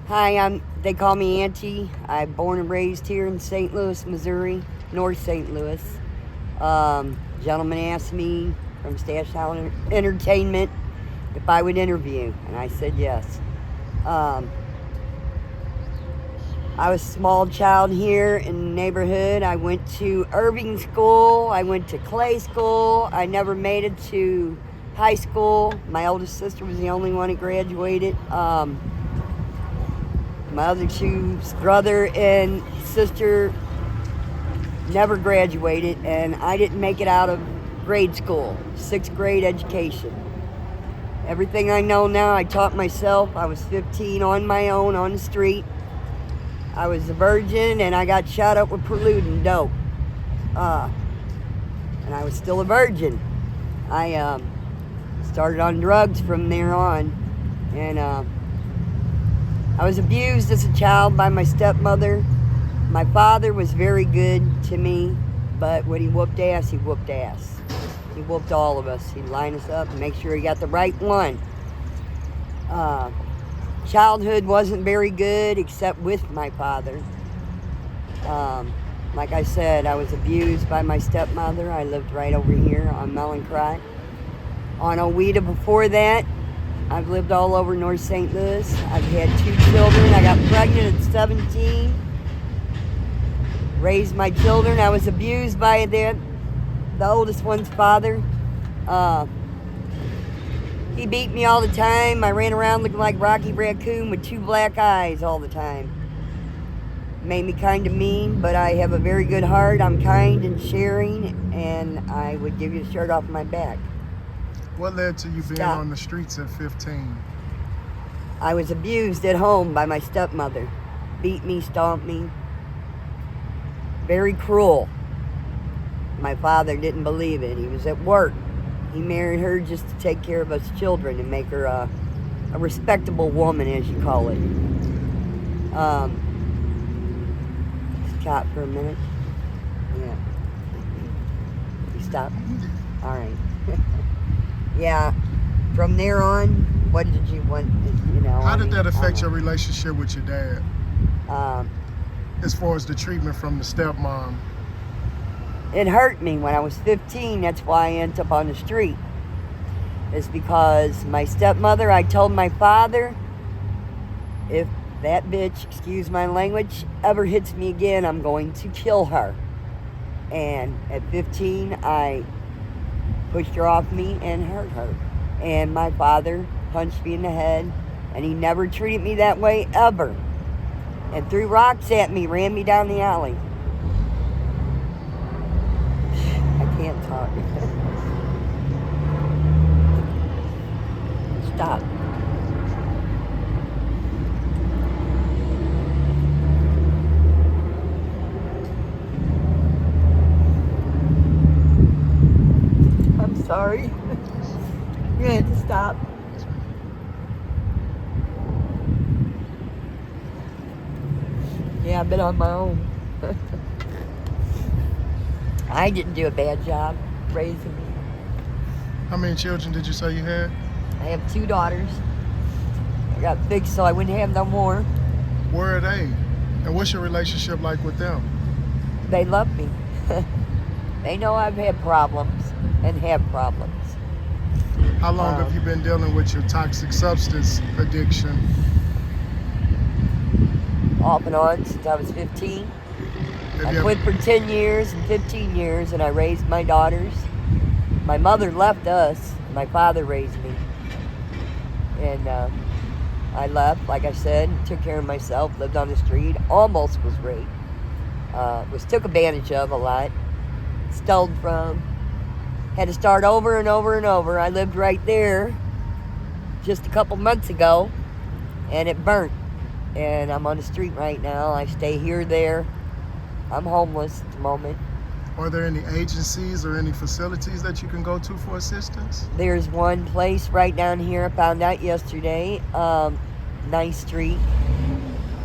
Hi, they call me Auntie. I'm born and raised here in St. Louis, Missouri, North St. Louis. Gentleman asked me from Stash House Entertainment if I would interview, and I said yes. Um, I was a small child here in the neighborhood. I went to Irving School. I went to Clay School. I never made it to high school. My oldest sister was the only one that graduated. My other two brother and sister never graduated, and I didn't make it out of grade school, 6th grade education. Everything I know now, I taught myself. I was 15 on my own on the street. I was a virgin, and I got shot up with polluting dope. And I was still a virgin. I started on drugs from there on, and I was abused as a child by my stepmother. My father was very good to me, but when he whooped ass, he whooped ass. He whooped all of us. He'd line us up and make sure he got the right one. Childhood wasn't very good except with my father. Like I said, I was abused by my stepmother. I lived right over here on Mellencrot. On Oweta before that, I've lived all over North St. Louis. I've had 2 children. I got pregnant at 17. Raised my children. I was abused by the oldest one's father. He beat me all the time. I ran around looking like Rocky Raccoon with 2 black eyes all the time. Made me kind of mean, but I have a very good heart. I'm kind and sharing, and I would give you a shirt off my back. What led to you being on the streets at 15? I was abused at home by my stepmother. Beat me, stomped me. Very cruel. My father didn't believe it. He was at work. He married her just to take care of us children and make her a respectable woman, as you call it. Stop for a minute. Yeah. You stop? All right. Yeah. From there on, what did you want? How did that affect your relationship with your dad? As far as the treatment from the stepmom? It hurt me when I was 15. That's why I ended up on the street. It's because my stepmother, I told my father, if that bitch, excuse my language, ever hits me again, I'm going to kill her. And at 15, I pushed her off me and hurt her. And my father punched me in the head, and he never treated me that way, ever. And threw rocks at me, ran me down the alley. I can't talk. Stop. I'm sorry. You had to stop. Yeah, I've been on my own. I didn't do a bad job raising me. How many children did you say you had? I have 2 daughters. I got fixed so I wouldn't have no more. Where are they? And what's your relationship like with them? They love me. They know I've had problems and have problems. How long have you been dealing with your toxic substance addiction? Off and on since I was 15. I quit for 10 years and 15 years, and I raised my daughters. My mother left us. My father raised me. And I left, like I said, took care of myself, lived on the street, almost was raped. Was took advantage of a lot, stole from, had to start over and over and over. I lived right there just a couple months ago, and it burnt. And I'm on the street right now. I stay here, there. I'm homeless at the moment. Are there any agencies or any facilities that you can go to for assistance? There's one place right down here, I found out yesterday, nice street,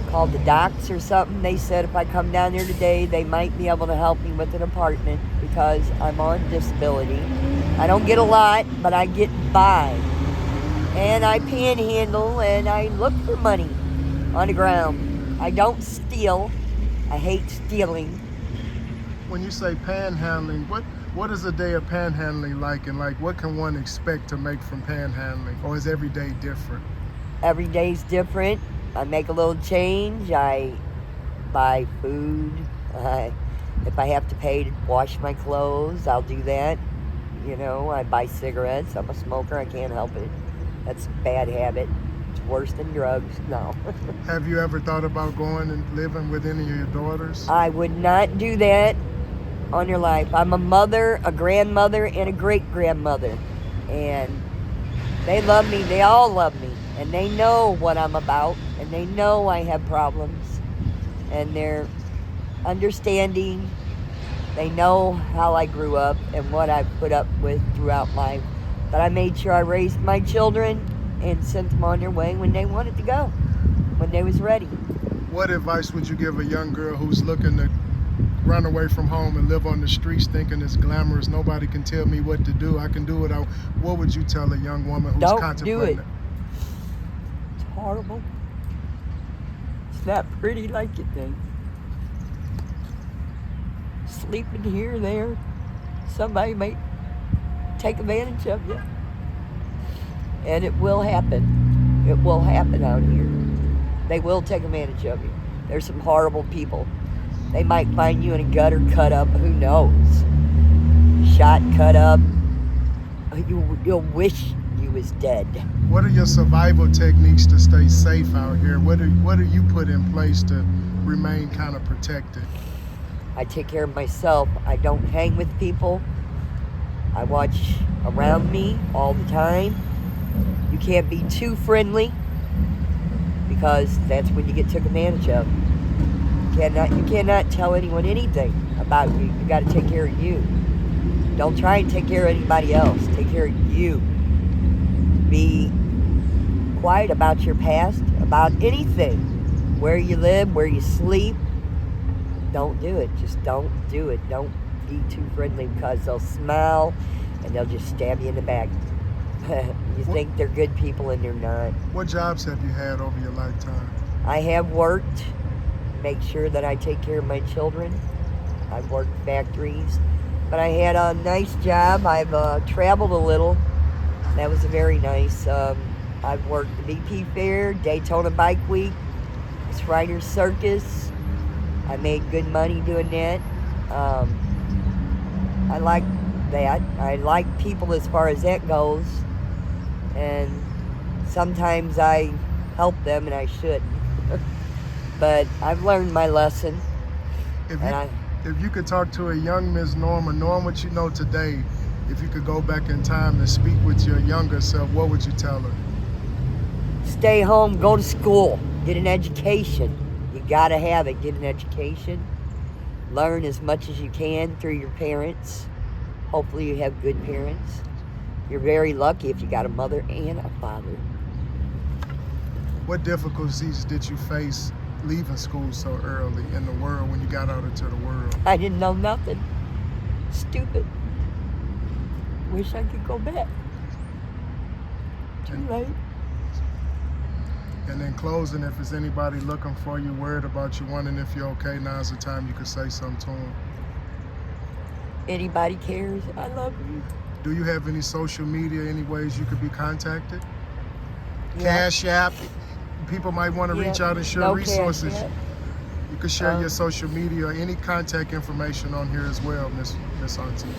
called the Docks or something. They said if I come down there today, they might be able to help me with an apartment because I'm on disability. I don't get a lot, but I get by. And I panhandle and I look for money. On the ground. I don't steal. I hate stealing. When you say panhandling, what is a day of panhandling like, and like what can one expect to make from panhandling, or is every day different? Every day's different. I make a little change. I buy food. If I have to pay to wash my clothes, I'll do that. You know, I buy cigarettes. I'm a smoker. I can't help it. That's a bad habit. It's worse than drugs. No. Have you ever thought about going and living with any of your daughters? I would not do that on your life. I'm a mother, a grandmother, and a great-grandmother. And they love me. They all love me. And they know what I'm about. And they know I have problems. And they're understanding. They know how I grew up and what I put up with throughout life. But I made sure I raised my children and sent them on their way when they wanted to go, when they was ready. What advice would you give a young girl who's looking to run away from home and live on the streets thinking it's glamorous, nobody can tell me what to do, I can do it? What would you tell a young woman who's contemplating it? It's horrible. It's not pretty like you think. Sleeping here or there, somebody may take advantage of you. And it will happen. It will happen out here. They will take advantage of you. There's some horrible people. They might find you in a gutter cut up, who knows? Shot, cut up. You'll wish you was dead. What are your survival techniques to stay safe out here? What do you put in place to remain kind of protected? I take care of myself. I don't hang with people. I watch around me all the time. You can't be too friendly because that's when you get took advantage of. You cannot tell anyone anything about you. You got to take care of you. Don't try and take care of anybody else. Take care of you. Be quiet about your past, about anything. Where you live, where you sleep. Don't do it. Just don't do it. Don't be too friendly because they'll smile and they'll just stab you in the back. You think they're good people and they're not. What jobs have you had over your lifetime? I have worked. Make sure that I take care of my children. I've worked factories. But I had a nice job. I've traveled a little. That was very nice. I've worked the BP Fair, Daytona Bike Week, Riders Circus. I made good money doing that. I like that. I like people as far as that goes. And sometimes I help them and I should. But I've learned my lesson. If you could talk to a young Miss Norma, knowing what you know today, if you could go back in time and speak with your younger self, what would you tell her? Stay home, go to school, get an education. You gotta have it, get an education. Learn as much as you can through your parents. Hopefully you have good parents. You're very lucky if you got a mother and a father. What difficulties did you face leaving school so early in the world when you got out into the world? I didn't know nothing. Stupid. Wish I could go back. Too late. And in closing, if there's anybody looking for you, worried about you, wondering if you're okay, now's the time you could say something to them. Anybody cares, I love you. Do you have any social media, any ways you could be contacted? Yeah. Cash App? People might want to reach out and share resources. You could share your social media or any contact information on here as well, Miss Auntie.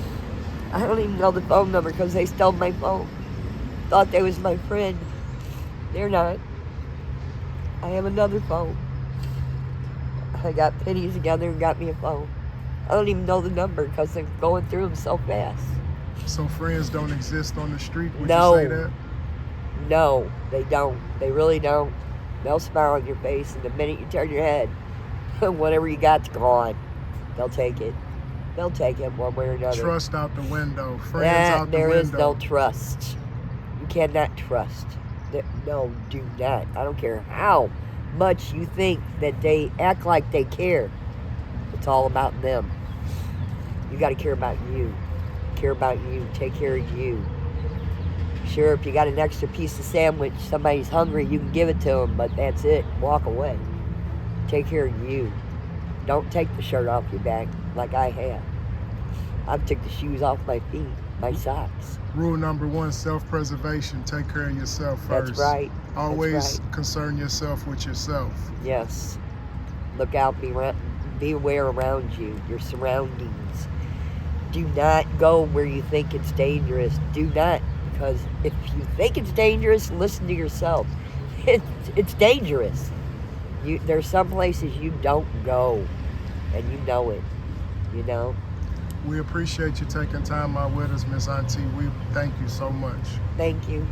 I don't even know the phone number because they stole my phone. Thought they was my friend. They're not. I have another phone. I got pennies together and got me a phone. I don't even know the number because they're going through them so fast. So friends don't exist on the street, would No. you say that? No, they don't. They really don't. They'll smile on your face, and the minute you turn your head, whatever you got's gone. They'll take it. They'll take it one way or another. Trust out the window. Friends out the window. There is no trust. You cannot trust. No, do not. I don't care how much you think that they act like they care. It's all about them. You got to care about you. Care about you. Take care of you. Sure, if you got an extra piece of sandwich, somebody's hungry, you can give it to them, but that's it. Walk away. Take care of you. Don't take the shirt off your back like I have. I've took the shoes off my feet, my socks. Rule number 1, self-preservation. Take care of yourself first. That's right. Always concern yourself with yourself. Yes. Look out, be aware around you, your surroundings. Do not go where you think it's dangerous. Do not, because if you think it's dangerous, listen to yourself. It's dangerous. There's some places you don't go, and you know it, you know? We appreciate you taking time out with us, Miss Auntie. We thank you so much. Thank you.